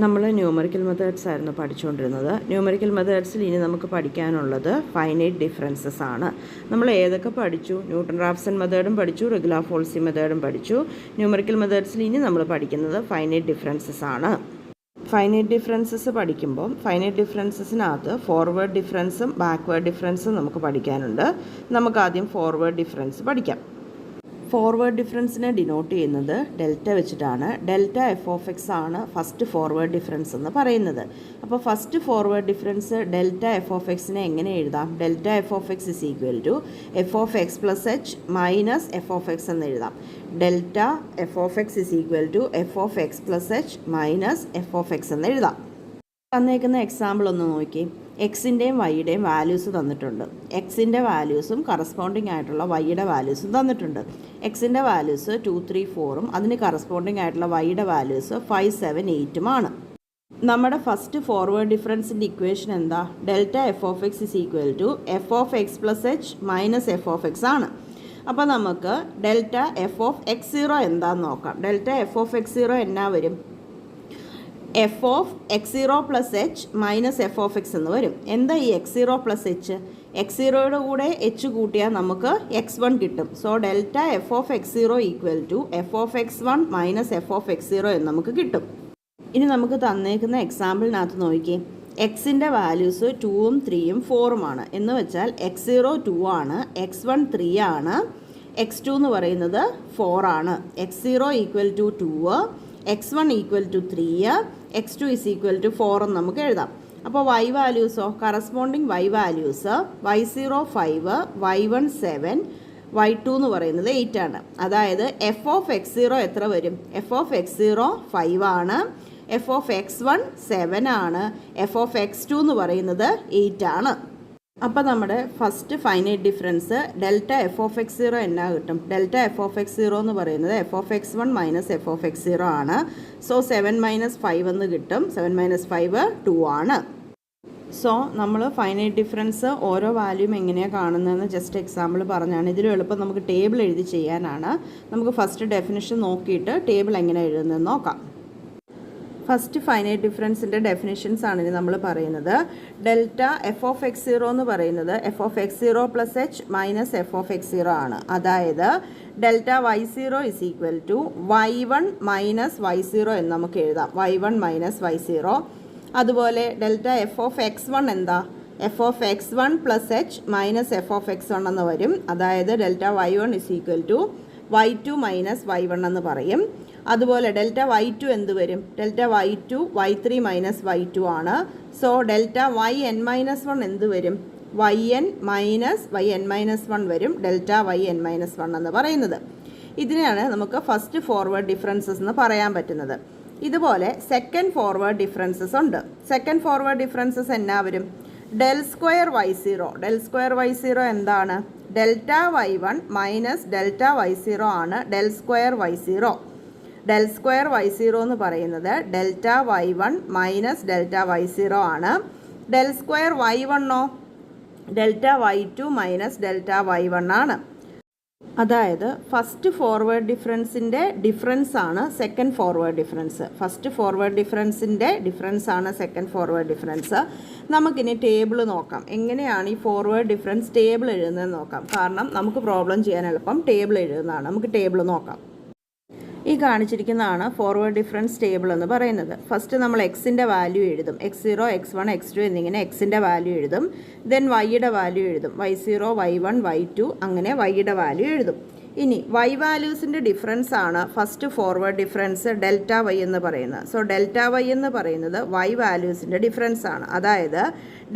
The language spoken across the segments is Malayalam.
നമ്മൾ ന്യൂമറിക്കൽ മെത്തേഡ്സ് ആയിരുന്നു പഠിച്ചുകൊണ്ടിരുന്നത്. ന്യൂമറിക്കൽ മെത്തേഡ്സിൽ ഇനി നമുക്ക് പഠിക്കാനുള്ളത് ഫൈനൈറ്റ് ഡിഫറൻസസ് ആണ്. നമ്മൾ ഏതൊക്കെ പഠിച്ചു? ന്യൂട്ടൺ റാഫ്സൺ മെത്തേഡും പഠിച്ചു, റെഗുലാർ ഫോൾസി മെത്തേഡും പഠിച്ചു. ന്യൂമറിക്കൽ മെത്തേഡ്സിൽ ഇനി നമ്മൾ പഠിക്കുന്നത് ഫൈനൈറ്റ് ഡിഫറൻസസ് ആണ്. ഫൈനൈറ്റ് ഡിഫറൻസസ് പഠിക്കുമ്പോൾ ഫൈനൈറ്റ് ഡിഫറൻസസിനകത്ത് ഫോർവേഡ് ഡിഫറൻസും ബാക്ക്വേർഡ് ഡിഫറൻസും നമുക്ക് പഠിക്കാനുണ്ട്. നമുക്ക് ആദ്യം ഫോർവേഡ് ഡിഫറൻസ് പഠിക്കാം. ഫോർവേഡ് ഡിഫറൻസിനെ ഡിനോട്ട് ചെയ്യുന്നത് ഡെൽറ്റ വെച്ചിട്ടാണ്. ഡെൽറ്റ എഫ് ഓഫ് എക്സ് ആണ് ഫസ്റ്റ് ഫോർവേഡ് ഡിഫറൻസ് എന്ന് പറയുന്നത്. അപ്പോൾ first forward difference delta f of എക്സിനെ എങ്ങനെ എഴുതാം? Delta f of x is equal to f of x plus h minus f of x എന്ന് എഴുതാം. Delta f of x is equal to f of x plus h minus f of x എന്ന് എഴുതാം. തന്നേക്കുന്ന എക്സാമ്പിൾ ഒന്ന് നോക്കി. എക്സിൻ്റെയും വൈയുടെയും വാല്യൂസ് തന്നിട്ടുണ്ട്. എക്സിൻ്റെ വാല്യൂസും കറസ്പോണ്ടിങ് ആയിട്ടുള്ള വൈയുടെ വാല്യൂസും തന്നിട്ടുണ്ട്. എക്സിൻ്റെ വാല്യൂസ് 2, 3, 4ഉം അതിന് കറസ്പോണ്ടിങ് ആയിട്ടുള്ള വൈയുടെ വാല്യൂസ് 5, 7, 8ഉമാണ്. നമ്മുടെ ഫസ്റ്റ് ഫോർവേഡ് ഡിഫറൻസിൻ്റെ ഇക്വേഷൻ എന്താ? Delta f of x is equal to f of x plus h minus f of x ആണ്. അപ്പോൾ നമുക്ക് delta f of x zero എന്താണെന്ന് നോക്കാം. Delta f of x zero എന്നാ വരും? F of x zero plus h minus f of x എന്ന് വരും. എന്താ ഈ x zero plus h? X സീറോയുടെ കൂടെ എച്ച് കൂട്ടിയാൽ നമുക്ക് x1 കിട്ടും. So delta f of x zero equal to f of x1 minus f of x zero എന്ന് നമുക്ക് കിട്ടും. ഇനി നമുക്ക് തന്നേക്കുന്ന എക്സാമ്പിളിനകത്ത് നോക്കി. എക്സിൻ്റെ വാല്യൂസ് 2ഉം 3ഉം 4ഉമാണ്. എന്ന് വെച്ചാൽ എക്സ് സീറോ 2 ആണ്, x1 3 ആണ്, x2 എന്ന് പറയുന്നത് 4 ആണ്. X zero equal to 2, x1 equal to 3, x2 is equal to 4 എന്ന് നമുക്ക് എഴുതാം. അപ്പോൾ y വാല്യൂസോ? Corresponding y values y0 5, y1 7, y2 എന്ന് പറയുന്നത് 8 ആണ്. അതായത് എഫ് ഓഫ് എക്സ് സീറോ എത്ര വരും? എഫ് ഓഫ് എക്സ് സീറോ 5 ആണ്, എഫ് ഓഫ് x1 7 ആണ്, എഫ് ഓഫ് x2 എന്ന് പറയുന്നത് 8 ആണ്. അപ്പോൾ നമ്മുടെ first finite difference delta f of x zero എന്നാ കിട്ടും? Delta f of x zero എന്ന് പറയുന്നത് f of x1 minus f of x zero ആണ്. സോ 7 മൈനസ് 5 എന്ന് കിട്ടും. 7 മൈനസ് 5 2 ആണ്. സോ നമ്മൾ ഫൈനൈറ്റ് ഡിഫറൻസ് ഓരോ വാല്യൂം എങ്ങനെയാണ് കാണുന്നതെന്ന് ജസ്റ്റ് എക്സാമ്പിൾ പറഞ്ഞാണ്. ഇതിലും എളുപ്പം നമുക്ക് ടേബിൾ എഴുതി ചെയ്യാനാണ്. നമുക്ക് ഫസ്റ്റ് ഡെഫിനിഷൻ നോക്കിയിട്ട് ടേബിൾ എങ്ങനെ എഴുതുന്നതെന്ന് നോക്കാം. ഫസ്റ്റ് ഫൈനൈറ്റ് ഡിഫറൻസിൻ്റെ ഡെഫിനിഷൻസ് ആണ് ഇനി നമ്മൾ പറയുന്നത്. Delta f of x zero എന്ന് പറയുന്നത് f of x zero plus h minus f of x zero ആണ്. അതായത് delta y zero is equal to y1 minus y zero എന്ന് നമുക്ക് എഴുതാം. y1 minus y zero. അതുപോലെ delta f of x one എന്താ? F of x one plus h minus f of x one എന്ന് വരും. അതായത് delta y1 is equal to y2 minus y1 എന്ന് പറയും. അതുപോലെ ഡെൽറ്റ y2 എന്ത് വരും? Delta y2 y3 minus y2 ആണ്. സോ ഡെൽറ്റ yn മൈനസ് 1 എന്ത് വരും? yn മൈനസ് yn മൈനസ് 1 വരും. ഡെൽറ്റ yn മൈനസ് 1 എന്ന് പറയുന്നത്. ഇതിനെയാണ് നമുക്ക് ഫസ്റ്റ് ഫോർവേഡ് ഡിഫറൻസസ് എന്ന് പറയാൻ പറ്റുന്നത്. ഇതുപോലെ സെക്കൻഡ് ഫോർവേഡ് ഡിഫറൻസസ് ഉണ്ട്. സെക്കൻഡ് ഫോർവേഡ് ഡിഫറൻസസ് എന്നാ വരും? Del square y zero. Del square y zero എന്താണ്? Delta y1 minus delta y0 ആണ് del square y zero. Del square y zero എന്ന് പറയുന്നത് delta y1 minus delta y0 ആണ്. ഡെൽ സ്ക്വയർ y1ഓ? Delta y2 minus delta y1 ആണ്. അതായത് ഫസ്റ്റ് ഫോർവേഡ് ഡിഫറൻസിൻ്റെ ഡിഫറൻസ് ആണ് second forward difference. First forward ഡിഫറൻസിൻ്റെ ഡിഫറൻസ് ആണ് സെക്കൻഡ് ഫോർവേഡ് ഡിഫറൻസ്. നമുക്കിനി ടേബിൾ നോക്കാം. എങ്ങനെയാണ് ഈ ഫോർവേഡ് ഡിഫറൻസ് ടേബിൾ എഴുതുന്നതെന്ന് നോക്കാം. കാരണം നമുക്ക് പ്രോബ്ലം ചെയ്യാൻ എളുപ്പം ടേബിൾ എഴുതുന്നതാണ്. നമുക്ക് ടേബിൾ നോക്കാം. ഈ കാണിച്ചിരിക്കുന്നതാണ് ഫോർവേഡ് ഡിഫറൻസ് ടേബിൾ എന്ന് പറയുന്നത്. ഫസ്റ്റ് നമ്മൾ എക്സിൻ്റെ വാല്യൂ എഴുതും. x0, x1, x2 എന്നിങ്ങനെ എക്സിൻ്റെ വാല്യൂ എഴുതും. ദെൻ വൈയുടെ വാല്യൂ എഴുതും. y0, y1, y2 അങ്ങനെ വൈയുടെ വാല്യൂ എഴുതും. ഇനി വൈ വാല്യൂസിൻ്റെ ഡിഫറൻസ് ആണ് first forward difference delta y എന്ന് പറയുന്നത്. സോ ഡെൽറ്റ വൈ എന്ന് പറയുന്നത് വൈ വാല്യൂസിൻ്റെ ഡിഫറൻസ് ആണ്. അതായത്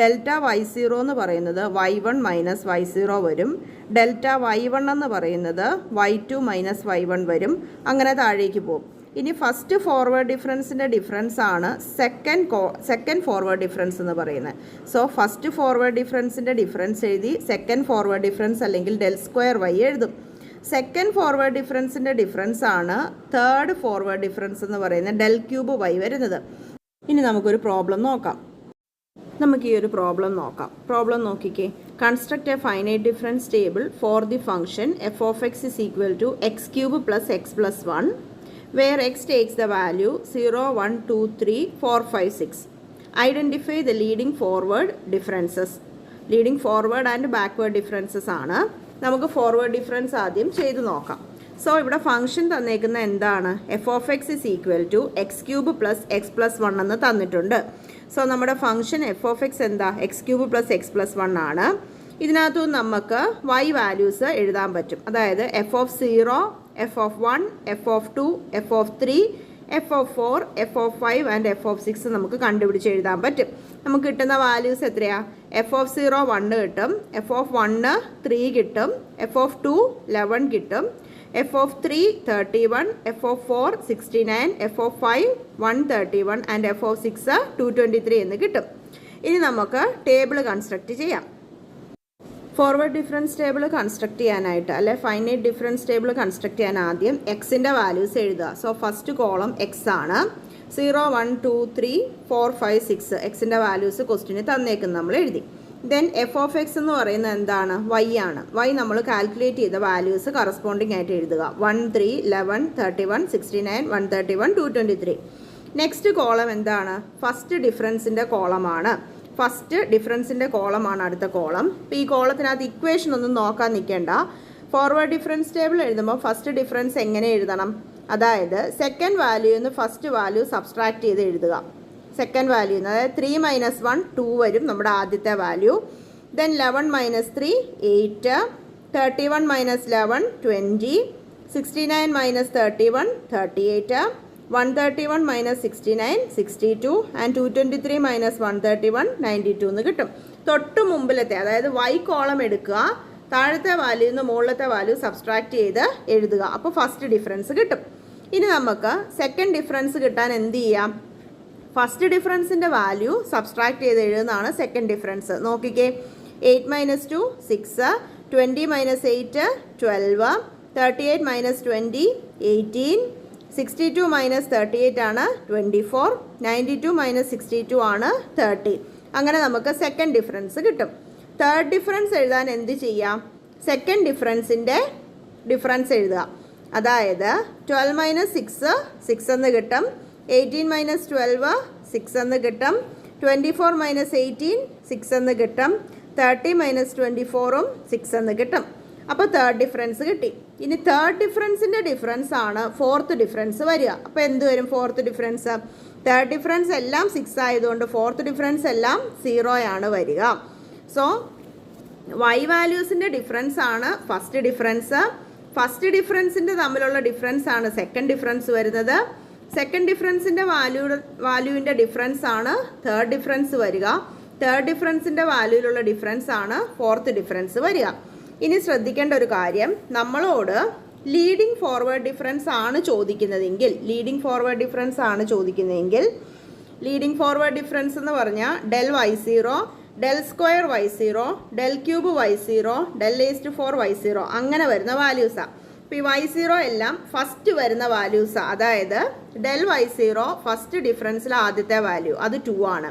ഡെൽറ്റ y0 എന്ന് പറയുന്നത് y1 മൈനസ് y0 വരും. ഡെൽറ്റ y1 എന്ന് പറയുന്നത് y2 മൈനസ് y1 വരും. അങ്ങനെ താഴേക്ക് പോകും. ഇനി ഫസ്റ്റ് ഫോർവേഡ് ഡിഫറൻസിൻ്റെ ഡിഫറൻസ് ആണ് സെക്കൻഡ് ഫോർവേഡ് ഡിഫറൻസ് എന്ന് പറയുന്നത്. സോ ഫസ്റ്റ് ഫോർവേഡ് ഡിഫറൻസിൻ്റെ ഡിഫറൻസ് എഴുതി സെക്കൻഡ് ഫോർവേഡ് ഡിഫറൻസ് അല്ലെങ്കിൽ ഡെൽ സ്ക്വയർ വൈ എഴുതും. സെക്കൻഡ് ഫോർവേഡ് ഡിഫറൻസിൻ്റെ ഡിഫറൻസ് ആണ് തേർഡ് ഫോർവേഡ് ഡിഫറൻസ് എന്ന് പറയുന്നത് ഡെൽ ക്യൂബ് വൈ വരുന്നത്. ഇനി നമുക്കൊരു പ്രോബ്ലം നോക്കാം. നമുക്ക് ഈ ഒരു പ്രോബ്ലം നോക്കാം. പ്രോബ്ലം നോക്കിക്കേ. Construct a finite difference table for the function f of x is equal to x cube plus x plus 1 where x takes the value 0, 1, 2, 3, 4, 5, 6. Identify the leading forward differences. Leading forward and backward differences ആണ്. നമുക്ക് ഫോർവേഡ് ഡിഫറൻസ് ആദ്യം ചെയ്ത് നോക്കാം. സോ ഇവിടെ ഫംഗ്ഷൻ തന്നേക്കുന്ന എന്താണ്? F of x is equal to x cube plus x plus one എന്ന് തന്നിട്ടുണ്ട്. സോ നമ്മുടെ ഫംഗ്ഷൻ എഫ് ഓഫ് എക്സ് എന്താ? X cube plus x plus one ആണ്. ഇതിനകത്തു നമുക്ക് വൈ വാല്യൂസ് എഴുതാൻ പറ്റും. അതായത് f of 0, f of 1, f of 2, f of 3, f of 4, f of 5 and f of 6 നമുക്ക് കണ്ടുപിടിച്ച് എഴുതാൻ പറ്റും. നമുക്ക് കിട്ടുന്ന വാല്യൂസ് എത്രയാ? എഫ് ഓഫ് 0 1 കിട്ടും, എഫ് ഓഫ് 1 3 കിട്ടും, എഫ് ഓഫ് 2 11 കിട്ടും, F of 3 31, F of 4 69, F of 5 131 and f of 6 223 എന്ന് കിട്ടും. ഇനി നമുക്ക് ടേബിൾ കൺസ്ട്രക്റ്റ് ചെയ്യാം. ഫോർവേഡ് ഡിഫറൻസ് ടേബിൾ കൺസ്ട്രക്ട് ചെയ്യാനായിട്ട് അല്ലെ ഫൈനൈറ്റ് ഡിഫറൻസ് ടേബിൾ കൺസ്ട്രക്ട് ചെയ്യാൻ ആദ്യം എക്സിൻ്റെ വാല്യൂസ് എഴുതുക. സോ ഫസ്റ്റ് കോളം എക്സ് ആണ്. 0, 1, 2, 3, 4, 5, 6 എക്സിൻ്റെ വാല്യൂസ് ക്വസ്റ്റിന് തന്നേക്കും നമ്മൾ എഴുതി. ദെൻ എഫ് ഓഫ് എക്സ് എന്ന് പറയുന്നത് എന്താണ്? വൈ ആണ്. വൈ നമ്മൾ കാൽക്കുലേറ്റ് ചെയ്ത വാല്യൂസ് കറസ്പോണ്ടിങ് ആയിട്ട് എഴുതുക. 1, 3, 11, 31, 69, 131, 223. നെക്സ്റ്റ് കോളം എന്താണ്? ഫസ്റ്റ് ഡിഫറൻസിൻ്റെ കോളമാണ്. ഫസ്റ്റ് ഡിഫറൻസിൻ്റെ കോളമാണ് അടുത്ത കോളം. ഇപ്പോൾ ഈ കോളത്തിനകത്ത് ഇക്വേഷൻ ഒന്നും നോക്കാൻ നിൽക്കേണ്ട. ഫോർവേഡ് ഡിഫറൻസ് ടേബിൾ എഴുതുമ്പോൾ ഫസ്റ്റ് ഡിഫറൻസ് എങ്ങനെ എഴുതണം? അതായത് സെക്കൻഡ് വാല്യൂന്ന് ഫസ്റ്റ് വാല്യൂ സബ്സ്ട്രാക്ട് ചെയ്ത് എഴുതുക. സെക്കൻഡ് വാല്യൂന്ന് അതായത് 3 - 1 2 വരും നമ്മുടെ ആദ്യത്തെ വാല്യൂ. ദെൻ 11 - 3 8, 31 - 11 20, 69 - 31 38, 131 - 69 62 ആൻഡ് 223 - 131 92 എന്ന് കിട്ടും. തൊട്ട് മുമ്പിലത്തെ അതായത് വൈ കോളം എടുക്കുക, താഴത്തെ വാല്യൂന്ന് നിന്ന് മുകളിലത്തെ വാല്യൂ സബ്സ്ട്രാക്ട് ചെയ്ത് എഴുതുക. അപ്പോൾ ഫസ്റ്റ് ഡിഫറൻസ് കിട്ടും. ഇനി നമുക്ക് സെക്കൻഡ് ഡിഫറൻസ് കിട്ടാൻ എന്ത് ചെയ്യാം? ഫസ്റ്റ് ഡിഫറൻസിൻ്റെ വാല്യൂ സബ്സ്ട്രാക്ട് ചെയ്ത് എഴുതുന്നതാണ് സെക്കൻഡ് ഡിഫറൻസ്. നോക്കിക്കേ, 8 - 2 6, 20 - 8 12, 38 - 20 18, 62 - 38 ആണ് 24, 92 - 62 ആണ് 30. അങ്ങനെ നമുക്ക് സെക്കൻഡ് ഡിഫറൻസ് കിട്ടും. തേർഡ് ഡിഫറൻസ് എഴുതാൻ എന്ത് ചെയ്യാം? സെക്കൻഡ് ഡിഫറൻസിൻ്റെ ഡിഫറൻസ് എഴുതുക. അതായത് 12 - 6 6 എന്ന് കിട്ടും, 18 - 12 6 എന്ന് കിട്ടും, 24 - 18 6 എന്ന് കിട്ടും, 30 - 24ഉം 6 എന്ന് കിട്ടും. അപ്പോൾ തേർഡ് ഡിഫറൻസ് കിട്ടി. ഇനി തേർഡ് ഡിഫറൻസിൻ്റെ ഡിഫറൻസ് ആണ് ഫോർത്ത് ഡിഫറൻസ് വരിക. അപ്പോൾ എന്ത് വരും ഫോർത്ത് ഡിഫറൻസ്? തേർഡ് ഡിഫറൻസ് എല്ലാം 6 ആയതുകൊണ്ട് ഫോർത്ത് ഡിഫറൻസ് എല്ലാം 0 ആണ് വരിക. സോ വൈ വാല്യൂസിൻ്റെ ഡിഫറൻസ് ആണ് ഫസ്റ്റ് ഡിഫറൻസ്. ഫസ്റ്റ് ഡിഫറൻസിൻ്റെ തമ്മിലുള്ള ഡിഫറൻസ് ആണ് സെക്കൻഡ് ഡിഫറൻസ് വരുന്നത്. സെക്കൻഡ് ഡിഫറൻസിൻ്റെ വാല്യൂവിൻ്റെ ഡിഫറൻസ് ആണ് തേർഡ് ഡിഫറൻസ് വരിക. തേർഡ് ഡിഫറൻസിൻ്റെ വാല്യൂവിലുള്ള ഡിഫറൻസ് ആണ് ഫോർത്ത് ഡിഫറൻസ് വരിക. ഇനി ശ്രദ്ധിക്കേണ്ട ഒരു കാര്യം, നമ്മളോട് ലീഡിങ് ഫോർവേഡ് ഡിഫറൻസ് ആണ് ചോദിക്കുന്നതെങ്കിൽ ലീഡിങ് ഫോർവേഡ് ഡിഫറൻസ് എന്ന് പറഞ്ഞാൽ del y0, del square y0, del cube y0, del raised 4 y0 അങ്ങനെ വരുന്ന വാല്യൂസാണ്. ഇപ്പോൾ ഈ y0 എല്ലാം ഫസ്റ്റ് വരുന്ന വാല്യൂസാണ്. അതായത് del y0 ഫസ്റ്റ് ഡിഫറൻസിൽ ആദ്യത്തെ വാല്യൂ അത് 2 ആണ്.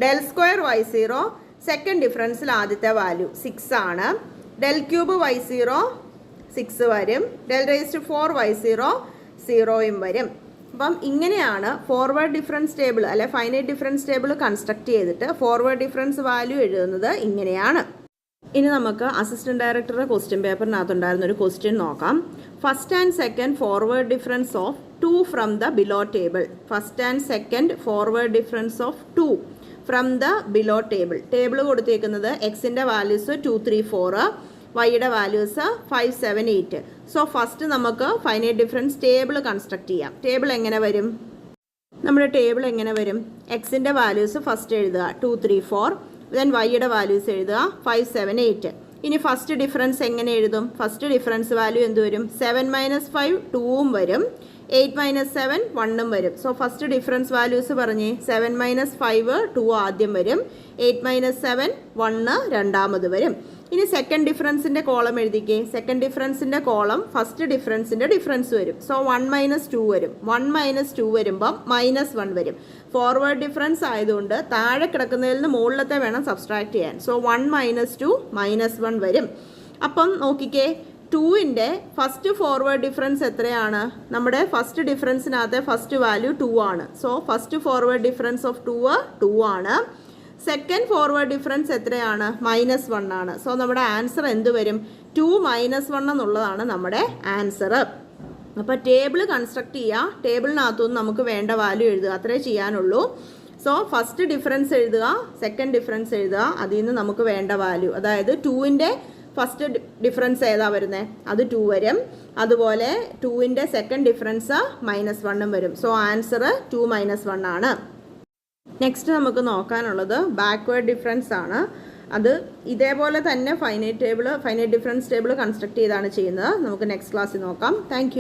del square y0 സെക്കൻഡ് ഡിഫറൻസിൽ ആദ്യത്തെ വാല്യൂ 6 ആണ്. del cube y0 6 വരും, del raised 4 y0 0യും വരും. അപ്പം ഇങ്ങനെയാണ് ഫോർവേഡ് ഡിഫറൻസ് ടേബിൾ അല്ലെ ഫൈനൈറ്റ് ഡിഫറൻസ് ടേബിൾ കൺസ്ട്രക്ട് ചെയ്തിട്ട് ഫോർവേഡ് ഡിഫറൻസ് വാല്യൂ എഴുതുന്നത് ഇങ്ങനെയാണ്. ഇനി നമുക്ക് അസിസ്റ്റന്റ് ഡയറക്ടറുടെ ക്വസ്റ്റ്യൻ പേപ്പറിനകത്തുണ്ടായിരുന്ന ഒരു ക്വസ്റ്റ്യൻ നോക്കാം. First and second forward difference of 2 from the below table. First and second forward difference of 2 from the below table. Table കൊടുത്തേക്കുന്നത് എക്സിൻ്റെ വാല്യൂസ് 2 3 4, വൈയുടെ വാല്യൂസ് 5 7 8. സോ ഫസ്റ്റ് നമുക്ക് ഫൈനൈറ്റ് ഡിഫറൻസ് ടേബിൾ കൺസ്ട്രക്ട് ചെയ്യാം. ടേബിൾ എങ്ങനെ വരും? നമ്മുടെ ടേബിൾ എങ്ങനെ വരും? എക്സിൻ്റെ വാല്യൂസ് ഫസ്റ്റ് എഴുതുക 2 3 4, ദെൻ വൈയുടെ വാല്യൂസ് എഴുതുക 5 7 8. ഇനി ഫസ്റ്റ് ഡിഫറൻസ് എങ്ങനെ എഴുതും? ഫസ്റ്റ് ഡിഫറൻസ് വാല്യൂ എന്ത് വരും? 7 - 5 2ഉം വരും, 8 - 7 1ഉം വരും. സോ ഫസ്റ്റ് ഡിഫറൻസ് വാല്യൂസ് പറഞ്ഞേ 7 - 5 2 ആദ്യം വരും, 8 - 7 1 രണ്ടാമത് വരും. ഇനി സെക്കൻഡ് ഡിഫറൻസിൻ്റെ കോളം എഴുതിക്കേ. സെക്കൻഡ് ഡിഫറൻസിൻ്റെ കോളം ഫസ്റ്റ് ഡിഫറൻസിൻ്റെ ഡിഫറൻസ് വരും. സോ 1 - 2 വരും. 1 - 2 വരുമ്പം -1 വരും. ഫോർവേഡ് ഡിഫറൻസ് ആയതുകൊണ്ട് താഴെ കിടക്കുന്നതിൽ നിന്ന് മുകളിലത്തെ വേണം സബ്സ്ട്രാക്ട് ചെയ്യാൻ. സോ 1 - 2 -1 വരും. അപ്പം നോക്കിക്കേ, 2ൻ്റെ ഫസ്റ്റ് ഫോർവേഡ് ഡിഫറൻസ് എത്രയാണ്? നമ്മുടെ ഫസ്റ്റ് ഡിഫറൻസിനകത്തെ ഫസ്റ്റ് വാല്യൂ 2 ആണ്. So first forward difference of 2 ആണ്. സെക്കൻഡ് ഫോർവേഡ് ഡിഫറൻസ് എത്രയാണ്? -1 ആണ്. സോ നമ്മുടെ ആൻസർ എന്ത് വരും? 2 - 1 എന്നുള്ളതാണ് നമ്മുടെ ആൻസർ. അപ്പോൾ ടേബിൾ കൺസ്ട്രക്ട് ചെയ്യുക, ടേബിളിനകത്തുനിന്ന് നമുക്ക് വേണ്ട വാല്യൂ എഴുതുക, അത്രേ ചെയ്യാനുള്ളൂ. സോ ഫസ്റ്റ് ഡിഫറൻസ് എഴുതുക, സെക്കൻഡ് ഡിഫറൻസ് എഴുതുക, അതിൽ നിന്ന് നമുക്ക് വേണ്ട വാല്യൂ, അതായത് 2ൻ്റെ ഫസ്റ്റ് ഡിഫറൻസ് ഏതാ വരുന്നത്? അത് 2 വരും. അതുപോലെ 2ൻ്റെ സെക്കൻഡ് ഡിഫറൻസ് -1 വരും. സോ ആൻസർ 2 - 1 ആണ്. നെക്സ്റ്റ് നമുക്ക് നോക്കാനുള്ളത് ബാക്ക്വേർഡ് ഡിഫറൻസ് ആണ്. അത് ഇതേപോലെ തന്നെ ഫൈനൈറ്റ് ഡിഫറൻസ് ടേബിൾ കൺസ്ട്രക്ട് ചെയ്താണ് ചെയ്യുന്നത്. നമുക്ക് നെക്സ്റ്റ് ക്ലാസ്സിൽ നോക്കാം. താങ്ക്